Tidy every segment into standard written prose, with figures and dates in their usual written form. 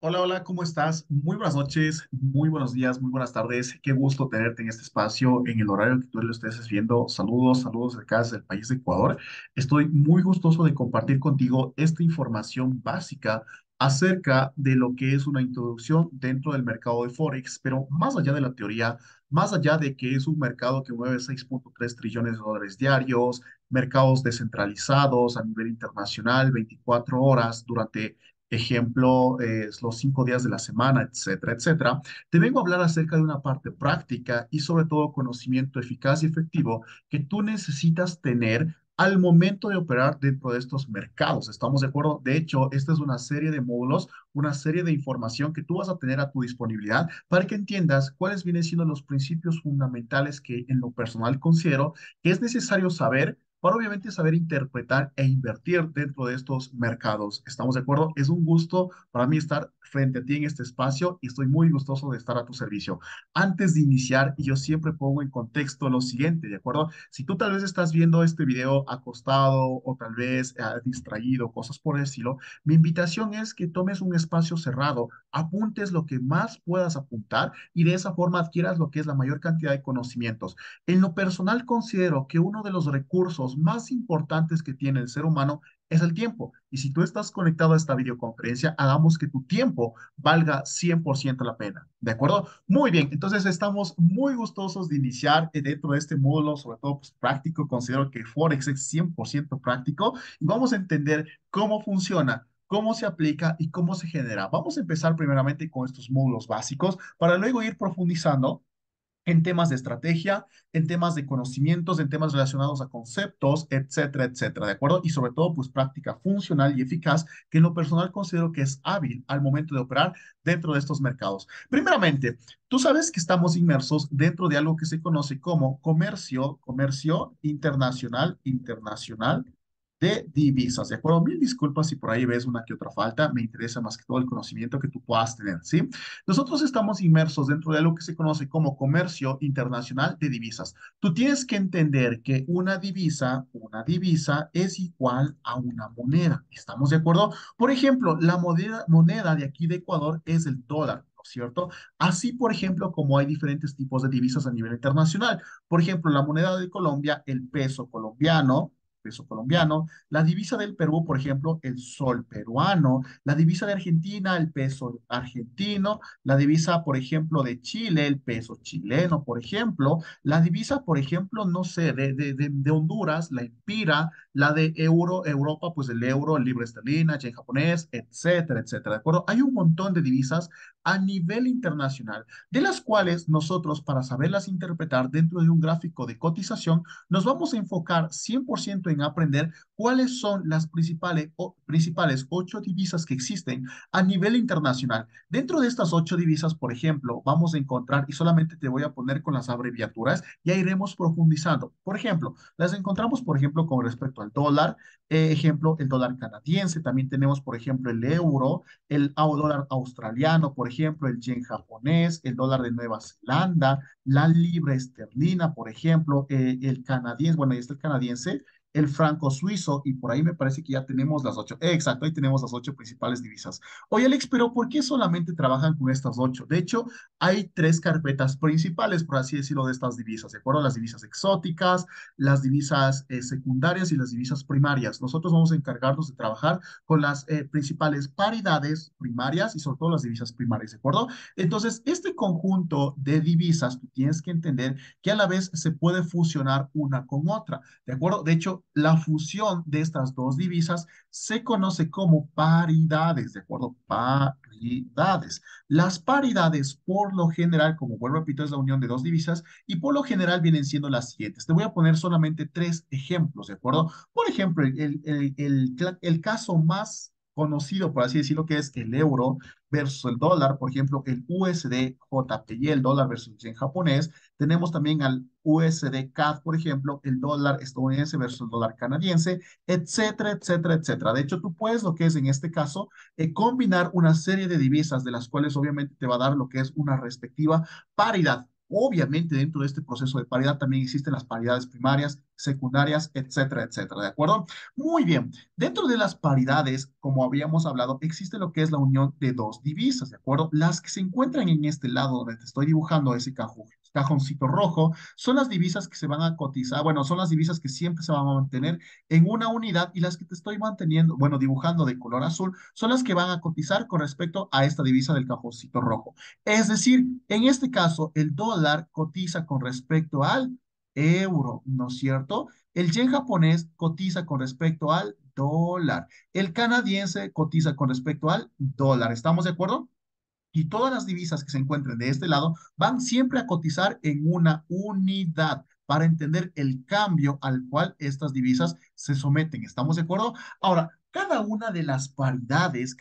Hola, hola, ¿cómo estás? Muy buenas noches, muy buenos días, muy buenas tardes. Qué gusto tenerte en este espacio, en el horario que tú lo estés viendo. Saludos, saludos de acá desde el país de Ecuador. Estoy muy gustoso de compartir contigo esta información básica acerca de lo que es una introducción dentro del mercado de Forex, pero más allá de la teoría, más allá de que es un mercado que mueve 6.3 trillones de dólares diarios, mercados descentralizados a nivel internacional, 24 horas durante ejemplo, los 5 días de la semana, etcétera, etcétera, te vengo a hablar acerca de una parte práctica y sobre todo conocimiento eficaz y efectivo que tú necesitas tener al momento de operar dentro de estos mercados. ¿Estamos de acuerdo? De hecho, esta es una serie de módulos, una serie de información que tú vas a tener a tu disponibilidad para que entiendas cuáles vienen siendo los principios fundamentales que en lo personal considero que es necesario saber para obviamente saber interpretar e invertir dentro de estos mercados. ¿Estamos de acuerdo? Es un gusto para mí estar frente a ti en este espacio y estoy muy gustoso de estar a tu servicio. Antes de iniciar, yo siempre pongo en contexto lo siguiente, ¿de acuerdo? Si tú tal vez estás viendo este video acostado o tal vez distraído, cosas por el estilo, mi invitación es que tomes un espacio cerrado, apuntes lo que más puedas apuntar y de esa forma adquieras lo que es la mayor cantidad de conocimientos. En lo personal considero que uno de los recursos más importantes que tiene el ser humano es el tiempo. Y si tú estás conectado a esta videoconferencia, hagamos que tu tiempo valga 100% la pena. ¿De acuerdo? Muy bien, entonces estamos muy gustosos de iniciar dentro de este módulo, sobre todo pues, práctico. Considero que Forex es 100% práctico y vamos a entender cómo funciona, cómo se aplica y cómo se genera. Vamos a empezar primeramente con estos módulos básicos para luego ir profundizando en temas de estrategia, en temas de conocimientos, en temas relacionados a conceptos, etcétera, etcétera, ¿de acuerdo? Y sobre todo, pues práctica funcional y eficaz, que en lo personal considero que es hábil al momento de operar dentro de estos mercados. Primeramente, tú sabes que estamos inmersos dentro de algo que se conoce como comercio internacional de divisas, ¿de acuerdo? Mil disculpas si por ahí ves una que otra falta, me interesa más que todo el conocimiento que tú puedas tener, ¿sí? Nosotros estamos inmersos dentro de algo que se conoce como comercio internacional de divisas. Tú tienes que entender que una divisa es igual a una moneda. ¿Estamos de acuerdo? Por ejemplo, la moneda de aquí de Ecuador es el dólar. ¿No es cierto? Así, por ejemplo, como hay diferentes tipos de divisas a nivel internacional. Por ejemplo, la moneda de Colombia, el peso colombiano, la divisa del Perú, por ejemplo, el sol peruano, la divisa de Argentina, el peso argentino, la divisa, por ejemplo, de Chile, el peso chileno, por ejemplo, la divisa, por ejemplo, no sé, de Honduras, la empira, la de Europa, pues el euro, el libra esterlina, yen japonés, etcétera, etcétera, ¿de acuerdo? Hay un montón de divisas a nivel internacional, de las cuales nosotros, para saberlas interpretar dentro de un gráfico de cotización, nos vamos a enfocar 100% en aprender cuáles son las principales 8 divisas que existen a nivel internacional. Dentro de estas 8 divisas, por ejemplo, vamos a encontrar, y solamente te voy a poner con las abreviaturas, ya iremos profundizando. Por ejemplo, las encontramos, por ejemplo, con respecto al dólar, ejemplo, el dólar canadiense, también tenemos, por ejemplo, el euro, el dólar australiano, por ejemplo, el yen japonés, el dólar de Nueva Zelanda, la libra esterlina, por ejemplo, el canadiense, bueno, ahí está el canadiense, el franco suizo, y por ahí me parece que ya tenemos las 8. Exacto, ahí tenemos las 8 principales divisas. Oye, Alex, pero ¿por qué solamente trabajan con estas 8? De hecho, hay 3 carpetas principales, por así decirlo, de estas divisas, ¿de acuerdo? Las divisas exóticas, las divisas secundarias y las divisas primarias. Nosotros vamos a encargarnos de trabajar con las principales paridades primarias y sobre todo las divisas primarias, ¿de acuerdo? Entonces, este conjunto de divisas, tú tienes que entender que a la vez se puede fusionar una con otra. ¿De acuerdo? De hecho, la fusión de estas dos divisas se conoce como paridades, ¿de acuerdo? Paridades. Las paridades, por lo general, como vuelvo a repetir, es la unión de dos divisas y por lo general vienen siendo las siguientes. Te voy a poner solamente 3 ejemplos, ¿de acuerdo? Por ejemplo, el caso más conocido, por así decirlo, que es el euro versus el dólar, por ejemplo, el USD JPY, el dólar versus el yen japonés. Tenemos también al USD CAD, por ejemplo, el dólar estadounidense versus el dólar canadiense, etcétera, etcétera, etcétera. De hecho, tú puedes, lo que es en este caso, combinar una serie de divisas de las cuales obviamente te va a dar lo que es una respectiva paridad. Obviamente, dentro de este proceso de paridad también existen las paridades primarias, secundarias, etcétera, etcétera, ¿de acuerdo? Muy bien. Dentro de las paridades, como habíamos hablado, existe lo que es la unión de dos divisas, ¿de acuerdo? Las que se encuentran en este lado donde te estoy dibujando ese cajoncito rojo, son las divisas que se van a cotizar, bueno, son las divisas que siempre se van a mantener en una unidad y las que te estoy manteniendo, bueno, dibujando de color azul, son las que van a cotizar con respecto a esta divisa del cajoncito rojo. Es decir, en este caso, el dólar cotiza con respecto al euro, ¿no es cierto? El yen japonés cotiza con respecto al dólar. El canadiense cotiza con respecto al dólar. ¿Estamos de acuerdo? Y todas las divisas que se encuentren de este lado van siempre a cotizar en una unidad para entender el cambio al cual estas divisas se someten. ¿Estamos de acuerdo? Ahora, cada una de las paridades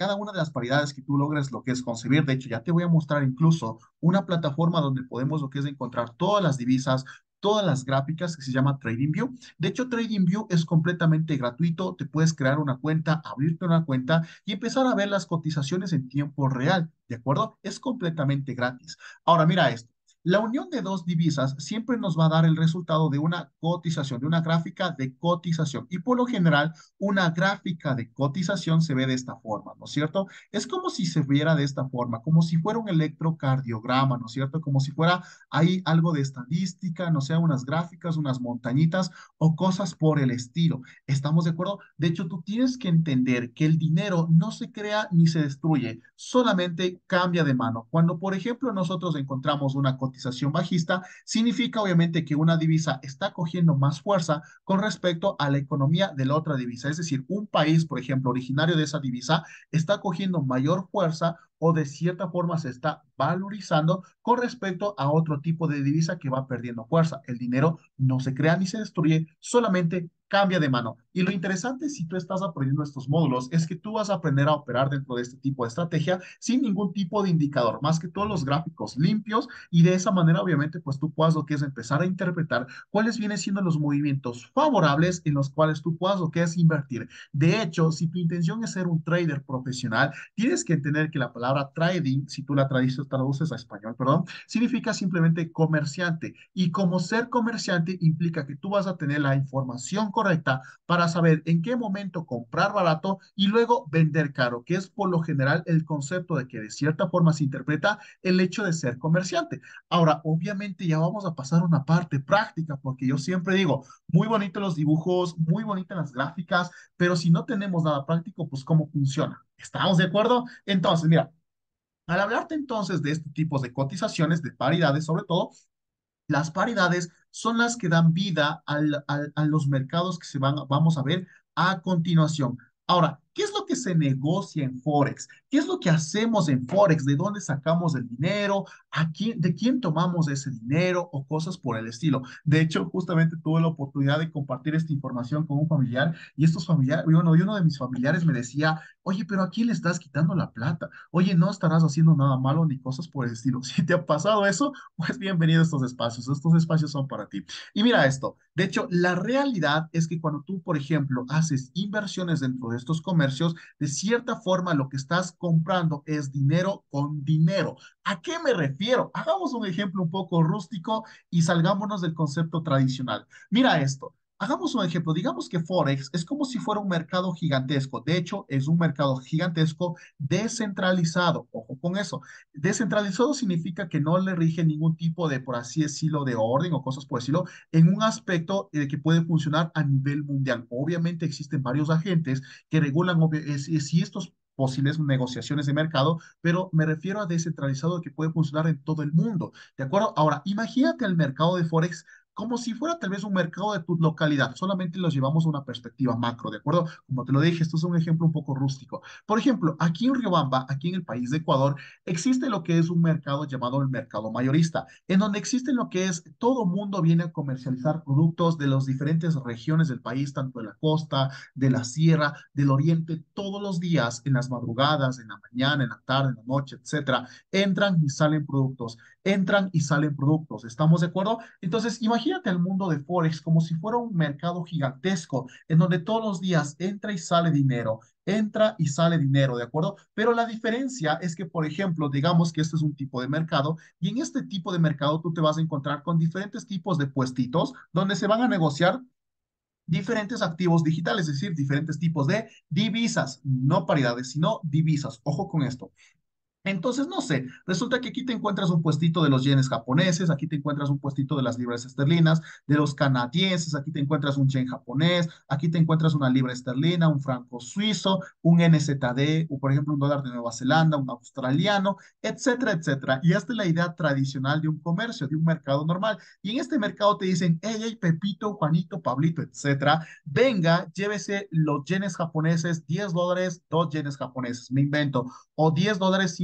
que tú logres lo que es concebir, de hecho, ya te voy a mostrar incluso una plataforma donde podemos lo que es encontrar todas las divisas, todas las gráficas que se llama TradingView. De hecho, TradingView es completamente gratuito, te puedes crear una cuenta, abrirte una cuenta y empezar a ver las cotizaciones en tiempo real, ¿de acuerdo? Es completamente gratis. Ahora, mira esto. La unión de dos divisas siempre nos va a dar el resultado de una cotización, de una gráfica de cotización. Y por lo general, una gráfica de cotización se ve de esta forma, ¿no es cierto? Es como si se viera de esta forma, como si fuera un electrocardiograma, ¿no es cierto? Como si fuera ahí algo de estadística, no sea unas gráficas, unas montañitas o cosas por el estilo. ¿Estamos de acuerdo? De hecho, tú tienes que entender que el dinero no se crea ni se destruye, solamente cambia de mano. Cuando, por ejemplo, nosotros encontramos una cotización bajista, significa obviamente que una divisa está cogiendo más fuerza con respecto a la economía de la otra divisa. Es decir, un país, por ejemplo, originario de esa divisa, está cogiendo mayor fuerza o de cierta forma se está valorizando con respecto a otro tipo de divisa que va perdiendo fuerza. El dinero no se crea ni se destruye, solamente cambia de mano. Y lo interesante si tú estás aprendiendo estos módulos es que tú vas a aprender a operar dentro de este tipo de estrategia sin ningún tipo de indicador, más que todos los gráficos limpios y de esa manera obviamente pues tú puedas lo que es empezar a interpretar cuáles vienen siendo los movimientos favorables en los cuales tú puedas lo que es invertir. De hecho, si tu intención es ser un trader profesional, tienes que entender que la palabra trading, si tú la traduces a español, perdón, significa simplemente comerciante. Y como ser comerciante implica que tú vas a tener la información correcta para saber en qué momento comprar barato y luego vender caro, que es por lo general el concepto de que de cierta forma se interpreta el hecho de ser comerciante. Ahora, obviamente ya vamos a pasar a una parte práctica, porque yo siempre digo, muy bonitos los dibujos, muy bonitas las gráficas, pero si no tenemos nada práctico, pues ¿cómo funciona? ¿Estamos de acuerdo? Entonces, mira, al hablarte entonces de este tipo de cotizaciones, de paridades sobre todo, las paridades son las que dan vida a los mercados que vamos a ver a continuación. Ahora, ¿qué es lo que se negocia en Forex? ¿Qué es lo que hacemos en Forex? ¿De dónde sacamos el dinero? ¿De quién tomamos ese dinero? O cosas por el estilo. De hecho, justamente tuve la oportunidad de compartir esta información con un familiar y estos familiares, bueno, y uno de mis familiares me decía, oye, pero ¿a quién le estás quitando la plata? Oye, no estarás haciendo nada malo ni cosas por el estilo. Si te ha pasado eso, pues bienvenido a estos espacios. Estos espacios son para ti. Y mira esto. De hecho, la realidad es que cuando tú, por ejemplo, haces inversiones dentro de estos comercios, de cierta forma lo que estás comprando es dinero con dinero. ¿A qué me refiero? Hagamos un ejemplo un poco rústico y salgámonos del concepto tradicional. Mira esto. Hagamos un ejemplo, digamos que Forex es como si fuera un mercado gigantesco. De hecho, es un mercado gigantesco descentralizado. Ojo con eso. Descentralizado significa que no le rige ningún tipo de, por así decirlo, de orden o cosas por decirlo, en un aspecto que puede funcionar a nivel mundial. Obviamente existen varios agentes que regulan si estos posibles negociaciones de mercado, pero me refiero a descentralizado que puede funcionar en todo el mundo, ¿de acuerdo? Ahora, imagínate el mercado de Forex como si fuera tal vez un mercado de tu localidad, solamente los llevamos a una perspectiva macro, ¿de acuerdo? Como te lo dije, esto es un ejemplo un poco rústico. Por ejemplo, aquí en Riobamba, aquí en el país de Ecuador, existe lo que es un mercado llamado el mercado mayorista, en donde existe lo que es todo mundo viene a comercializar productos de las diferentes regiones del país, tanto de la costa, de la sierra, del oriente, todos los días, en las madrugadas, en la mañana, en la tarde, en la noche, etcétera, entran y salen productos. entran y salen productos. ¿Estamos de acuerdo? Entonces, imagínate el mundo de Forex como si fuera un mercado gigantesco en donde todos los días entra y sale dinero. Entra y sale dinero, ¿de acuerdo? Pero la diferencia es que, por ejemplo, digamos que este es un tipo de mercado y en este tipo de mercado tú te vas a encontrar con diferentes tipos de puestitos donde se van a negociar diferentes activos digitales, es decir, diferentes tipos de divisas, no paridades, sino divisas. Ojo con esto. Entonces, no sé, resulta que aquí te encuentras un puestito de los yenes japoneses, aquí te encuentras un puestito de las libras esterlinas, de los canadienses, aquí te encuentras un yen japonés, aquí te encuentras una libra esterlina, un franco suizo, un NZD, o por ejemplo un dólar de Nueva Zelanda, un australiano, etcétera, etcétera. Y esta es la idea tradicional de un comercio, de un mercado normal. Y en este mercado te dicen, hey, hey, Pepito, Juanito, Pablito, etcétera, venga, llévese los yenes japoneses, $10, 2 yenes japoneses, me invento o $10,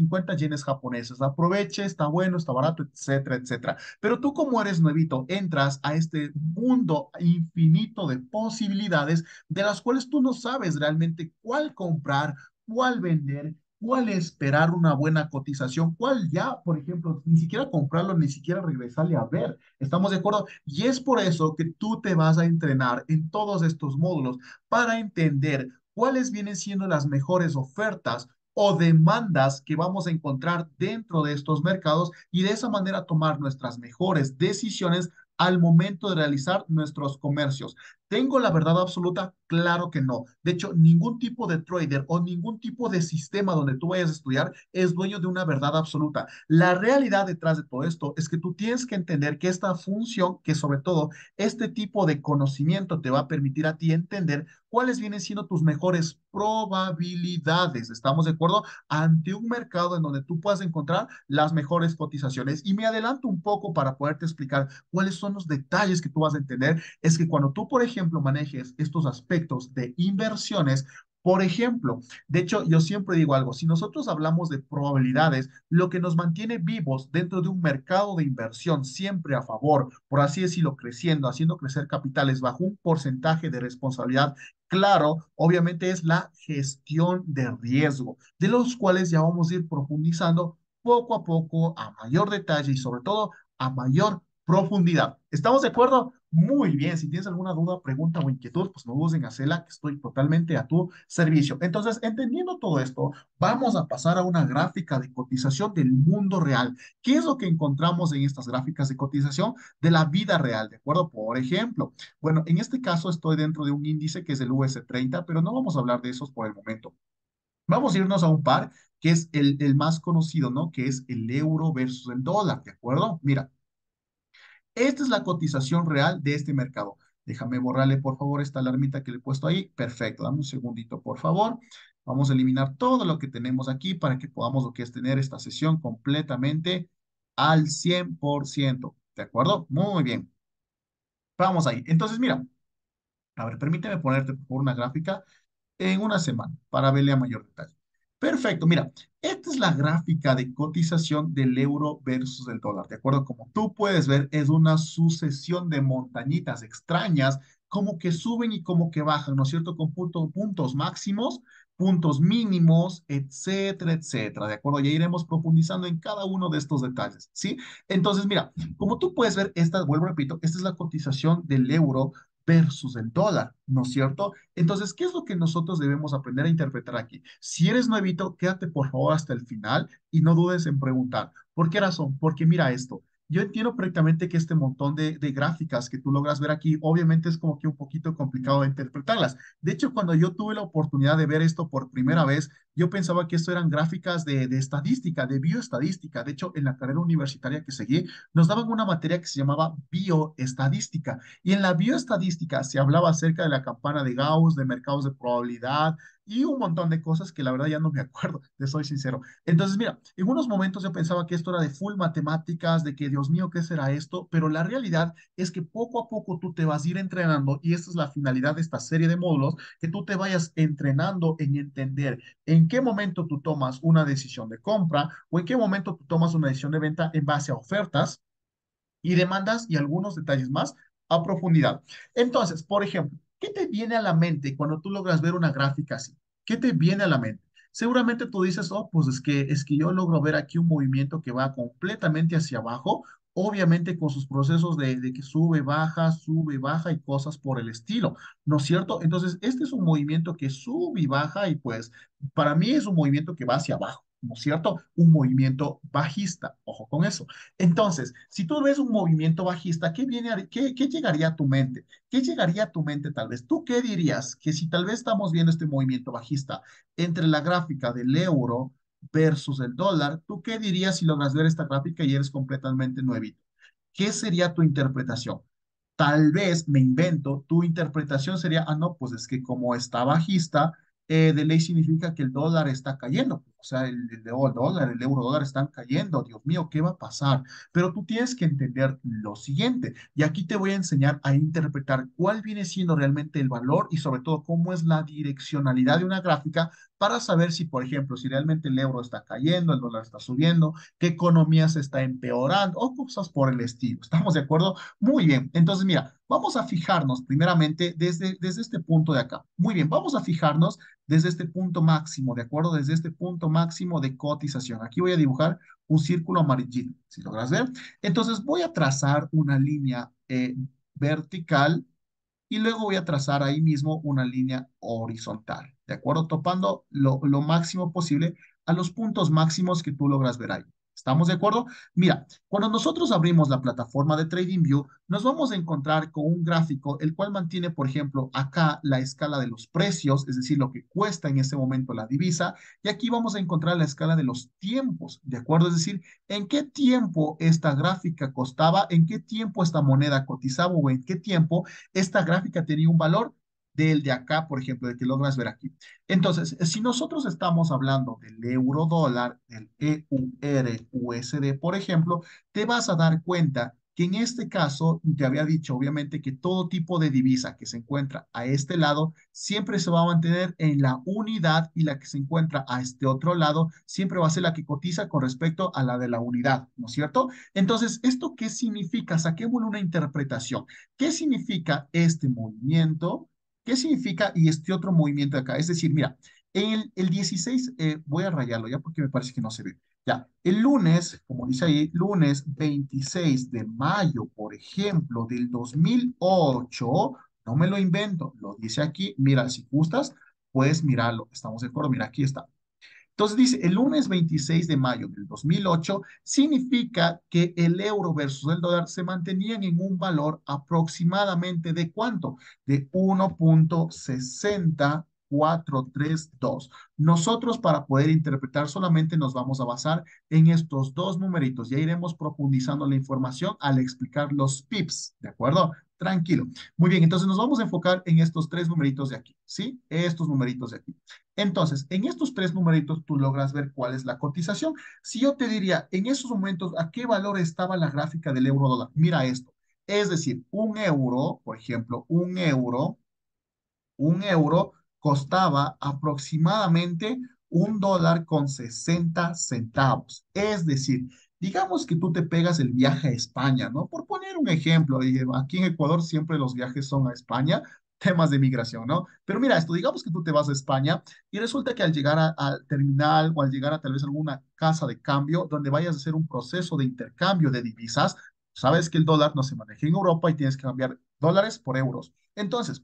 50 yenes japoneses. Aproveche, está bueno, está barato, etcétera, etcétera. Pero tú como eres nuevito, entras a este mundo infinito de posibilidades de las cuales tú no sabes realmente cuál comprar, cuál vender, cuál esperar una buena cotización, cuál ya, por ejemplo, ni siquiera comprarlo, ni siquiera regresarle a ver. ¿Estamos de acuerdo? Y es por eso que tú te vas a entrenar en todos estos módulos para entender cuáles vienen siendo las mejores ofertas o demandas que vamos a encontrar dentro de estos mercados y de esa manera tomar nuestras mejores decisiones al momento de realizar nuestros comercios. ¿Tengo la verdad absoluta? Claro que no. De hecho, ningún tipo de trader o ningún tipo de sistema donde tú vayas a estudiar es dueño de una verdad absoluta. La realidad detrás de todo esto es que tú tienes que entender que esta función, que sobre todo este tipo de conocimiento te va a permitir a ti entender cuáles vienen siendo tus mejores probabilidades. ¿Estamos de acuerdo? Ante un mercado en donde tú puedas encontrar las mejores cotizaciones. Y me adelanto un poco para poderte explicar cuáles son los detalles que tú vas a entender. Es que cuando tú, por ejemplo, manejes estos aspectos de inversiones, por ejemplo, de hecho, yo siempre digo algo, si nosotros hablamos de probabilidades, lo que nos mantiene vivos dentro de un mercado de inversión siempre a favor, por así decirlo, creciendo, haciendo crecer capitales bajo un porcentaje de responsabilidad claro, obviamente es la gestión de riesgo, de los cuales ya vamos a ir profundizando poco a poco, a mayor detalle y sobre todo a mayor profundidad. ¿Estamos de acuerdo? Muy bien, si tienes alguna duda, pregunta o inquietud, pues no dudes en hacerla, que estoy totalmente a tu servicio. Entonces, entendiendo todo esto, vamos a pasar a una gráfica de cotización del mundo real. ¿Qué es lo que encontramos en estas gráficas de cotización de la vida real? ¿De acuerdo? Por ejemplo, bueno, en este caso estoy dentro de un índice que es el US 30, pero no vamos a hablar de esos por el momento. Vamos a irnos a un par que es el más conocido, ¿no? Que es el euro versus el dólar, ¿de acuerdo? Mira, esta es la cotización real de este mercado. Déjame borrarle, por favor, esta alarmita que le he puesto ahí. Perfecto, dame un segundito, por favor. Vamos a eliminar todo lo que tenemos aquí para que podamos lo que es tener esta sesión completamente al 100%. ¿De acuerdo? Muy bien. Vamos ahí. Entonces, mira, a ver, permíteme ponerte por favor una gráfica en una semana para verle a mayor detalle. Perfecto, mira, esta es la gráfica de cotización del euro versus el dólar, ¿de acuerdo? Como tú puedes ver, es una sucesión de montañitas extrañas, como que suben y como que bajan, ¿no es cierto? Con puntos máximos, puntos mínimos, etcétera, etcétera, ¿de acuerdo? Ya iremos profundizando en cada uno de estos detalles, ¿sí? Entonces, mira, como tú puedes ver, esta, vuelvo, repito, esta es la cotización del euro versus el dólar, ¿no es cierto? Entonces, ¿qué es lo que nosotros debemos aprender a interpretar aquí? Si eres nuevito, quédate por favor hasta el final y no dudes en preguntar. ¿Por qué razón? Porque mira esto. Yo entiendo perfectamente que este montón de gráficas que tú logras ver aquí, obviamente es como que un poquito complicado de interpretarlas. De hecho, cuando yo tuve la oportunidad de ver esto por primera vez, yo pensaba que esto eran gráficas de estadística, de bioestadística. De hecho, en la carrera universitaria que seguí, nos daban una materia que se llamaba bioestadística. Y en la bioestadística se hablaba acerca de la campana de Gauss, de mercados de probabilidad y un montón de cosas que la verdad ya no me acuerdo, te soy sincero. Entonces, mira, en unos momentos yo pensaba que esto era de full matemáticas, de que Dios mío, ¿qué será esto? Pero la realidad es que poco a poco tú te vas a ir entrenando y esta es la finalidad de esta serie de módulos, que tú te vayas entrenando en entender en qué momento tú tomas una decisión de compra o en qué momento tú tomas una decisión de venta en base a ofertas y demandas y algunos detalles más a profundidad. Entonces, por ejemplo, ¿qué te viene a la mente cuando tú logras ver una gráfica así? ¿Qué te viene a la mente? seguramente tú dices, oh, pues es que yo logro ver aquí un movimiento que va completamente hacia abajo, obviamente con sus procesos de que sube, baja y cosas por el estilo, ¿no es cierto? Entonces, este es un movimiento que sube y baja y pues para mí es un movimiento que va hacia abajo, ¿no es cierto? Un movimiento bajista, ojo con eso. Entonces, si tú ves un movimiento bajista, ¿qué llegaría a tu mente? ¿Qué llegaría a tu mente tal vez? ¿Tú qué dirías? Que si tal vez estamos viendo este movimiento bajista entre la gráfica del euro versus el dólar, ¿tú qué dirías si logras ver esta gráfica y eres completamente nuevito? ¿Qué sería tu interpretación? Tal vez, me invento, tu interpretación sería, ah, no, pues es que como está bajista, de ley significa que el dólar está cayendo. O sea, el dólar, el euro dólar están cayendo. Dios mío, ¿qué va a pasar? Pero tú tienes que entender lo siguiente, y aquí te voy a enseñar a interpretar cuál viene siendo realmente el valor y sobre todo cómo es la direccionalidad de una gráfica para saber si, por ejemplo, si realmente el euro está cayendo, el dólar está subiendo, qué economía se está empeorando o cosas por el estilo. ¿Estamos de acuerdo? Muy bien. Entonces, mira, vamos a fijarnos primeramente desde este punto de acá. Muy bien, vamos a fijarnos desde este punto máximo, ¿de acuerdo? Desde este punto máximo de cotización. Aquí voy a dibujar un círculo amarillito, si logras ver. Entonces, voy a trazar una línea vertical y luego voy a trazar ahí mismo una línea horizontal, ¿de acuerdo? Topando lo máximo posible a los puntos máximos que tú logras ver ahí. ¿Estamos de acuerdo? Mira, cuando nosotros abrimos la plataforma de TradingView, nos vamos a encontrar con un gráfico, el cual mantiene, por ejemplo, acá la escala de los precios, es decir, lo que cuesta en ese momento la divisa, y aquí vamos a encontrar la escala de los tiempos, ¿de acuerdo? Es decir, en qué tiempo esta gráfica costaba, en qué tiempo esta moneda cotizaba o en qué tiempo esta gráfica tenía un valor del de acá, por ejemplo, del que logras ver aquí. Entonces, si nosotros estamos hablando del euro dólar, del EUR-USD, por ejemplo, te vas a dar cuenta que en este caso, te había dicho obviamente que todo tipo de divisa que se encuentra a este lado siempre se va a mantener en la unidad y la que se encuentra a este otro lado siempre va a ser la que cotiza con respecto a la de la unidad, ¿no es cierto? Entonces, ¿esto qué significa? Saquémosle una interpretación. ¿Qué significa este movimiento? ¿Qué significa y este otro movimiento de acá? Es decir, mira, el 16, voy a rayarlo ya porque me parece que no se ve. Ya, el lunes, como dice ahí, lunes 26 de mayo, por ejemplo, del 2008, no me lo invento, lo dice aquí, mira, si gustas, puedes mirarlo, estamos de acuerdo, mira, aquí está. Entonces dice, el lunes 26 de mayo del 2008 significa que el euro versus el dólar se mantenían en un valor aproximadamente de ¿cuánto? De 1.60432. Nosotros para poder interpretar solamente nos vamos a basar en estos dos numeritos. Ya iremos profundizando la información al explicar los pips, ¿de acuerdo? Tranquilo. Muy bien, entonces nos vamos a enfocar en estos tres numeritos de aquí, ¿sí? Estos numeritos de aquí. Entonces, en estos tres numeritos tú logras ver cuál es la cotización. Si yo te diría, en esos momentos, ¿a qué valor estaba la gráfica del euro dólar? Mira esto. Es decir, un euro, por ejemplo, un euro costaba aproximadamente $1.60. Es decir, digamos que tú te pegas el viaje a España, ¿no? Por poner un ejemplo, y aquí en Ecuador siempre los viajes son a España, temas de migración, ¿no? Pero mira esto, digamos que tú te vas a España y resulta que al llegar al terminal o al llegar a tal vez alguna casa de cambio donde vayas a hacer un proceso de intercambio de divisas, sabes que el dólar no se maneja en Europa y tienes que cambiar dólares por euros. Entonces,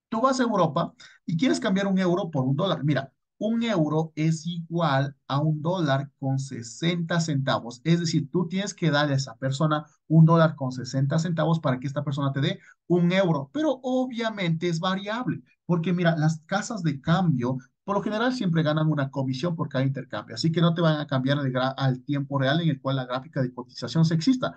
tú vas a Europa y quieres cambiar un euro por un dólar. Mira, un euro es igual a un dólar con 60 centavos. Es decir, tú tienes que darle a esa persona un dólar con 60 centavos para que esta persona te dé un euro. Pero obviamente es variable, porque mira, las casas de cambio por lo general siempre ganan una comisión por cada intercambio. Así que no te van a cambiar al tiempo real en el cual la gráfica de cotización se exista,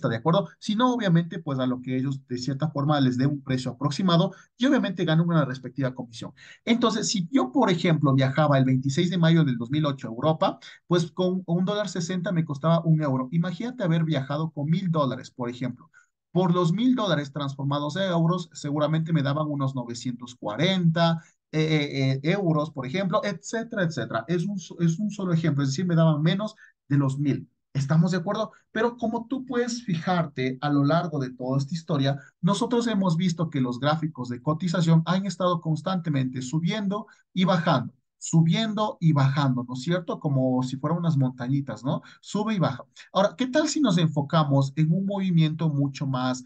¿de acuerdo? Sino obviamente pues a lo que ellos de cierta forma les dé un precio aproximado y obviamente gano una respectiva comisión. Entonces, si yo, por ejemplo, viajaba el 26 de mayo del 2008 a Europa, pues con $1.60 me costaba un euro. Imagínate haber viajado con $1.000, por ejemplo. Por los $1.000 transformados a euros, seguramente me daban unos 940 euros, por ejemplo, etcétera, etcétera. Es un solo ejemplo, es decir, me daban menos de los 1.000. ¿Estamos de acuerdo? Pero como tú puedes fijarte a lo largo de toda esta historia, nosotros hemos visto que los gráficos de cotización han estado constantemente subiendo y bajando. subiendo y bajando, ¿no es cierto? Como si fueran unas montañitas, ¿no? Sube y baja. Ahora, ¿qué tal si nos enfocamos en un movimiento mucho más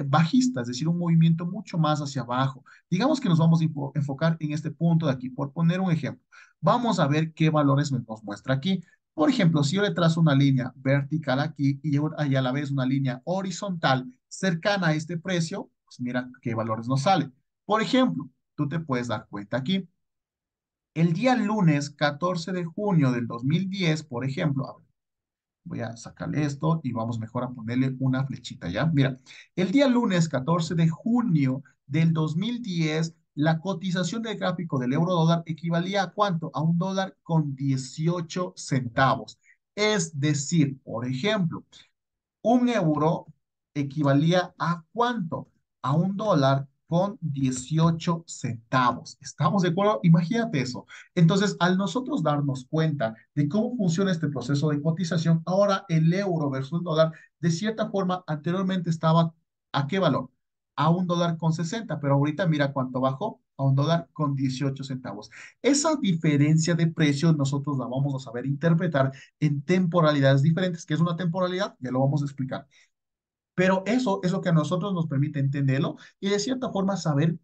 bajista, es decir, un movimiento mucho más hacia abajo? Digamos que nos vamos a enfocar en este punto de aquí, por poner un ejemplo. Vamos a ver qué valores nos muestra aquí. Por ejemplo, si yo le trazo una línea vertical aquí y a la vez una línea horizontal cercana a este precio, pues mira qué valores nos salen. Por ejemplo, tú te puedes dar cuenta aquí. El día lunes 14 de junio del 2010, por ejemplo, a ver, voy a sacarle esto y vamos mejor a ponerle una flechita, ¿ya? Mira, el día lunes 14 de junio del 2010, la cotización del gráfico del euro dólar equivalía a cuánto? A un dólar con 18 centavos. Es decir, por ejemplo, un euro equivalía a cuánto? A un dólar con 18 centavos. ¿Estamos de acuerdo? Imagínate eso. Entonces, al nosotros darnos cuenta de cómo funciona este proceso de cotización, ahora el euro versus el dólar, de cierta forma, anteriormente estaba ¿a qué valor? A un dólar con 60, pero ahorita mira cuánto bajó. A un dólar con 18 centavos. Esa diferencia de precios nosotros la vamos a saber interpretar en temporalidades diferentes. ¿Qué es una temporalidad? Ya lo vamos a explicar. Pero eso es lo que a nosotros nos permite entenderlo y de cierta forma saber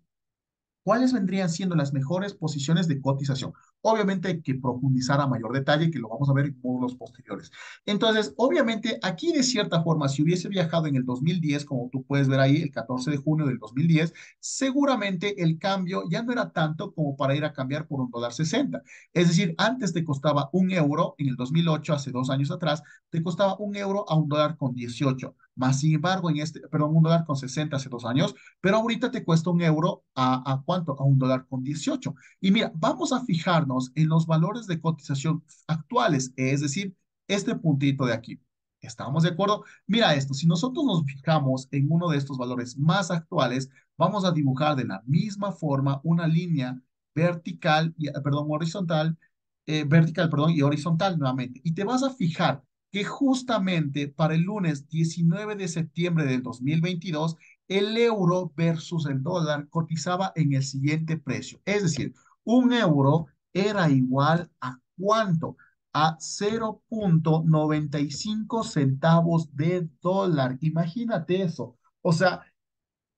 ¿cuáles vendrían siendo las mejores posiciones de cotización? Obviamente hay que profundizar a mayor detalle, que lo vamos a ver en módulos posteriores. Entonces, obviamente, aquí de cierta forma, si hubiese viajado en el 2010, como tú puedes ver ahí, el 14 de junio del 2010, seguramente el cambio ya no era tanto como para ir a cambiar por un dólar 60. Es decir, antes te costaba un euro, en el 2008, hace 2 años atrás, te costaba un euro a un dólar con 18. Más sin embargo, perdón, un dólar con 60 hace 2 años, pero ahorita te cuesta un euro a ¿cuánto? A un dólar con 18. Y mira, vamos a fijarnos en los valores de cotización actuales, es decir, este puntito de aquí. ¿Estamos de acuerdo? Mira esto, si nosotros nos fijamos en uno de estos valores más actuales, vamos a dibujar de la misma forma una línea vertical, perdón, horizontal, vertical, perdón, y horizontal nuevamente. Y te vas a fijar que justamente para el lunes 19 de septiembre del 2022 el euro versus el dólar cotizaba en el siguiente precio. Es decir, un euro era igual a ¿cuánto? A 0,95 centavos de dólar. Imagínate eso. O sea,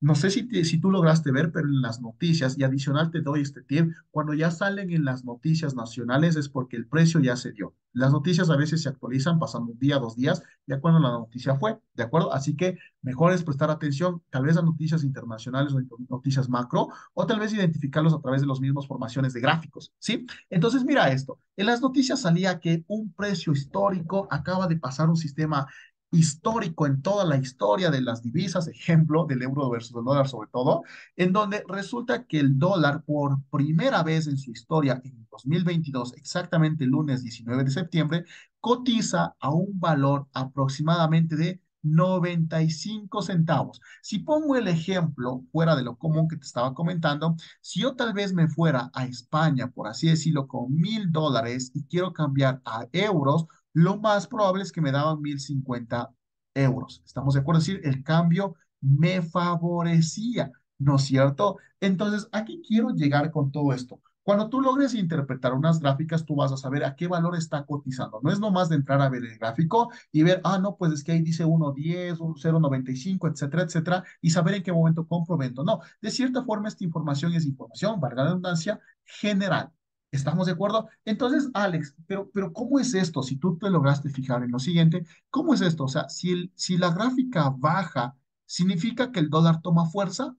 no sé si tú lograste ver, pero en las noticias, y adicional te doy este tip, cuando ya salen en las noticias nacionales es porque el precio ya se dio. Las noticias a veces se actualizan pasando un día, 2 días, ya cuando la noticia fue, ¿de acuerdo? Así que mejor es prestar atención tal vez a noticias internacionales o noticias macro, o tal vez identificarlos a través de los mismos formaciones de gráficos, ¿sí? Entonces mira esto, en las noticias salía que un precio histórico acaba de pasar un sistema histórico en toda la historia de las divisas, ejemplo del euro versus el dólar sobre todo, en donde resulta que el dólar por primera vez en su historia en 2022, exactamente el lunes 19 de septiembre, cotiza a un valor aproximadamente de 95 centavos. Si pongo el ejemplo fuera de lo común que te estaba comentando, si yo tal vez me fuera a España, por así decirlo, con $1,000 y quiero cambiar a euros, lo más probable es que me daban 1,050 euros. ¿Estamos de acuerdo? Es decir, el cambio me favorecía, ¿no es cierto? Entonces, aquí quiero llegar con todo esto. Cuando tú logres interpretar unas gráficas, tú vas a saber a qué valor está cotizando. No es nomás de entrar a ver el gráfico y ver, ah, no, pues es que ahí dice 1,10, un 0,95, etcétera, etcétera, y saber en qué momento compro, vendo. No, de cierta forma, esta información es información, valga la redundancia, general. ¿Estamos de acuerdo? Entonces, Alex, pero ¿cómo es esto? Si tú te lograste fijar en lo siguiente, ¿cómo es esto? O sea, si la gráfica baja, ¿significa que el dólar toma fuerza?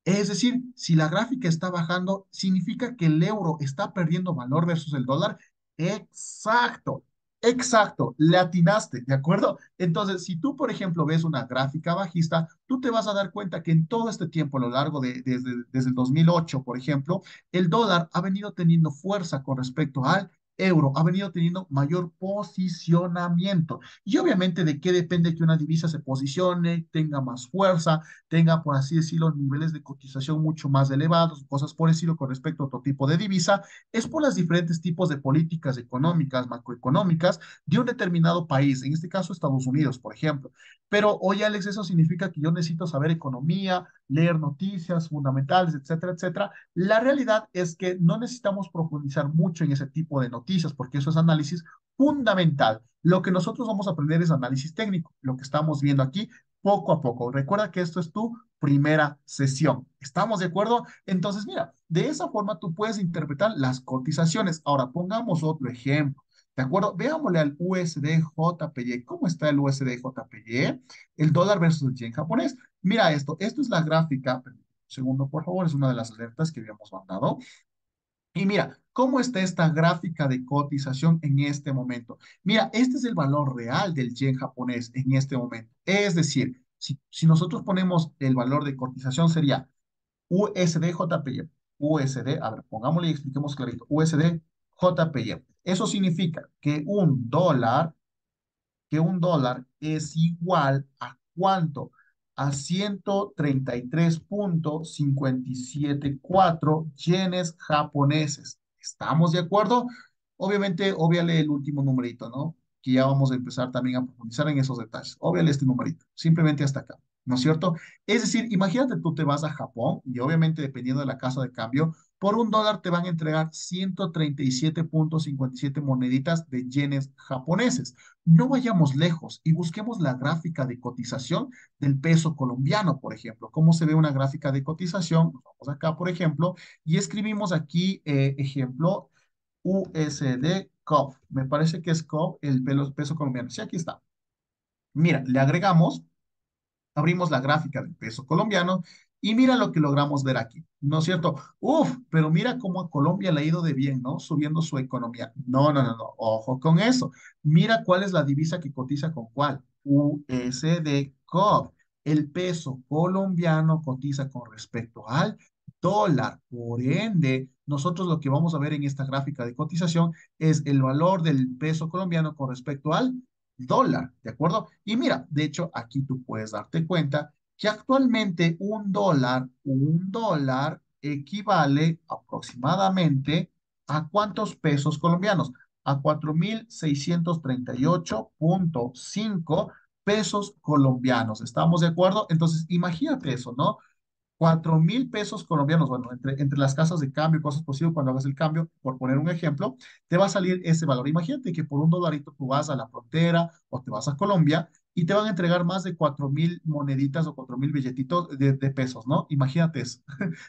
Es decir, si la gráfica está bajando, significa que el euro está perdiendo valor versus el dólar. Exacto, exacto, le atinaste, ¿de acuerdo? Entonces, si tú, por ejemplo, ves una gráfica bajista, tú te vas a dar cuenta que en todo este tiempo, a lo largo desde el 2008, por ejemplo, el dólar ha venido teniendo fuerza con respecto al euro, ha venido teniendo mayor posicionamiento. Y obviamente, ¿de qué depende que una divisa se posicione, tenga más fuerza? Tenga, por así decirlo, niveles de cotización mucho más elevados, cosas por decirlo con respecto a otro tipo de divisa, es por los diferentes tipos de políticas económicas, macroeconómicas de un determinado país, en este caso Estados Unidos, por ejemplo. Pero, oye, Alex, eso significa que yo necesito saber economía, leer noticias fundamentales, etcétera, etcétera. La realidad es que no necesitamos profundizar mucho en ese tipo de noticias porque eso es análisis fundamental. Lo que nosotros vamos a aprender es análisis técnico, lo que estamos viendo aquí poco a poco. Recuerda que esto es tu primera sesión. ¿Estamos de acuerdo? Entonces, mira, de esa forma tú puedes interpretar las cotizaciones. Ahora, pongamos otro ejemplo. ¿De acuerdo? Veámosle al USD JPY. ¿Cómo está el USD JPY? El dólar versus el yen japonés. Mira esto. Esto es la gráfica. Un segundo, por favor. Es una de las alertas que habíamos mandado. Y mira, ¿cómo está esta gráfica de cotización en este momento? Mira, este es el valor real del yen japonés en este momento. Es decir, si nosotros ponemos el valor de cotización sería USD JPY. USD, a ver, pongámosle y expliquemos clarito. USD JPY. Eso significa que un dólar es igual a ¿cuánto? A 133,574 yenes japoneses. ¿Estamos de acuerdo? Obviamente, obviale el último numerito, ¿no? Que ya vamos a empezar también a profundizar en esos detalles. Obviale este numerito, simplemente hasta acá, ¿no es cierto? Es decir, imagínate tú te vas a Japón y obviamente dependiendo de la casa de cambio, por un dólar te van a entregar 137,57 moneditas de yenes japoneses. No vayamos lejos y busquemos la gráfica de cotización del peso colombiano, por ejemplo. ¿Cómo se ve una gráfica de cotización? Nos vamos acá, por ejemplo, y escribimos aquí, ejemplo, USD COP. Me parece que es COP el peso colombiano. Sí, aquí está. Mira, le agregamos, abrimos la gráfica del peso colombiano y mira lo que logramos ver aquí, ¿no es cierto? Uf, pero mira cómo a Colombia le ha ido de bien, ¿no? Subiendo su economía. No, no, no, no, ojo con eso. Mira cuál es la divisa que cotiza con cuál. USD COP. El peso colombiano cotiza con respecto al dólar. Por ende, nosotros lo que vamos a ver en esta gráfica de cotización es el valor del peso colombiano con respecto al dólar, ¿de acuerdo? Y mira, de hecho, aquí tú puedes darte cuenta que actualmente un dólar equivale aproximadamente a ¿cuántos pesos colombianos? A 4,638,5 pesos colombianos. ¿Estamos de acuerdo? Entonces, imagínate eso, ¿no? 4,000 pesos colombianos, bueno, entre las casas de cambio y cosas posibles, cuando hagas el cambio, por poner un ejemplo, te va a salir ese valor. Imagínate que por un dolarito tú vas a la frontera o te vas a Colombia y te van a entregar más de 4,000 moneditas o 4,000 billetitos de pesos, ¿no? Imagínate eso.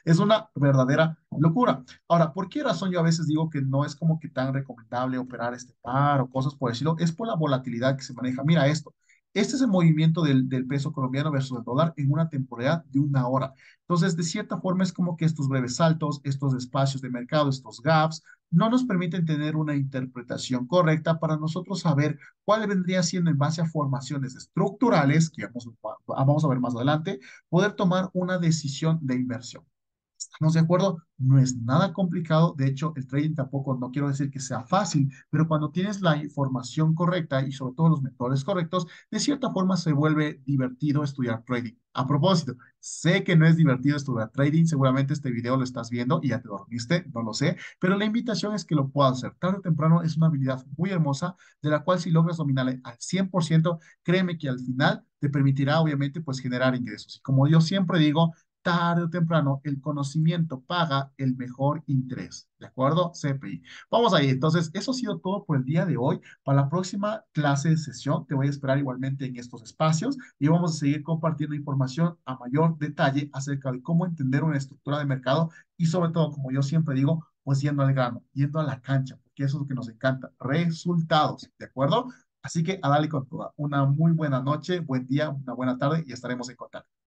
Es una verdadera locura. Ahora, ¿por qué razón yo a veces digo que no es como que tan recomendable operar este par o cosas por decirlo? Es por la volatilidad que se maneja. Mira esto. Este es el movimiento del peso colombiano versus el dólar en una temporalidad de una hora. Entonces, de cierta forma, es como que estos breves saltos, estos espacios de mercado, estos gaps, no nos permiten tener una interpretación correcta para nosotros saber cuál vendría siendo en base a formaciones estructurales, que vamos a ver más adelante, poder tomar una decisión de inversión. ¿Estamos de acuerdo? No es nada complicado. De hecho, el trading tampoco, no quiero decir que sea fácil, pero cuando tienes la información correcta y sobre todo los métodos correctos, de cierta forma se vuelve divertido estudiar trading. A propósito, sé que no es divertido estudiar trading, seguramente este video lo estás viendo y ya te dormiste, no lo sé, pero la invitación es que lo puedas hacer. Tarde o temprano es una habilidad muy hermosa de la cual si logras dominarla al 100%, créeme que al final te permitirá obviamente pues generar ingresos. Y como yo siempre digo, tarde o temprano el conocimiento paga el mejor interés. ¿De acuerdo? CPI. Vamos ahí. Entonces, eso ha sido todo por el día de hoy. Para la próxima clase de sesión, te voy a esperar igualmente en estos espacios y vamos a seguir compartiendo información a mayor detalle acerca de cómo entender una estructura de mercado y sobre todo, como yo siempre digo, pues yendo al grano, yendo a la cancha, porque eso es lo que nos encanta. Resultados. ¿De acuerdo? Así que a darle con toda. Una muy buena noche, buen día, una buena tarde y estaremos en contacto.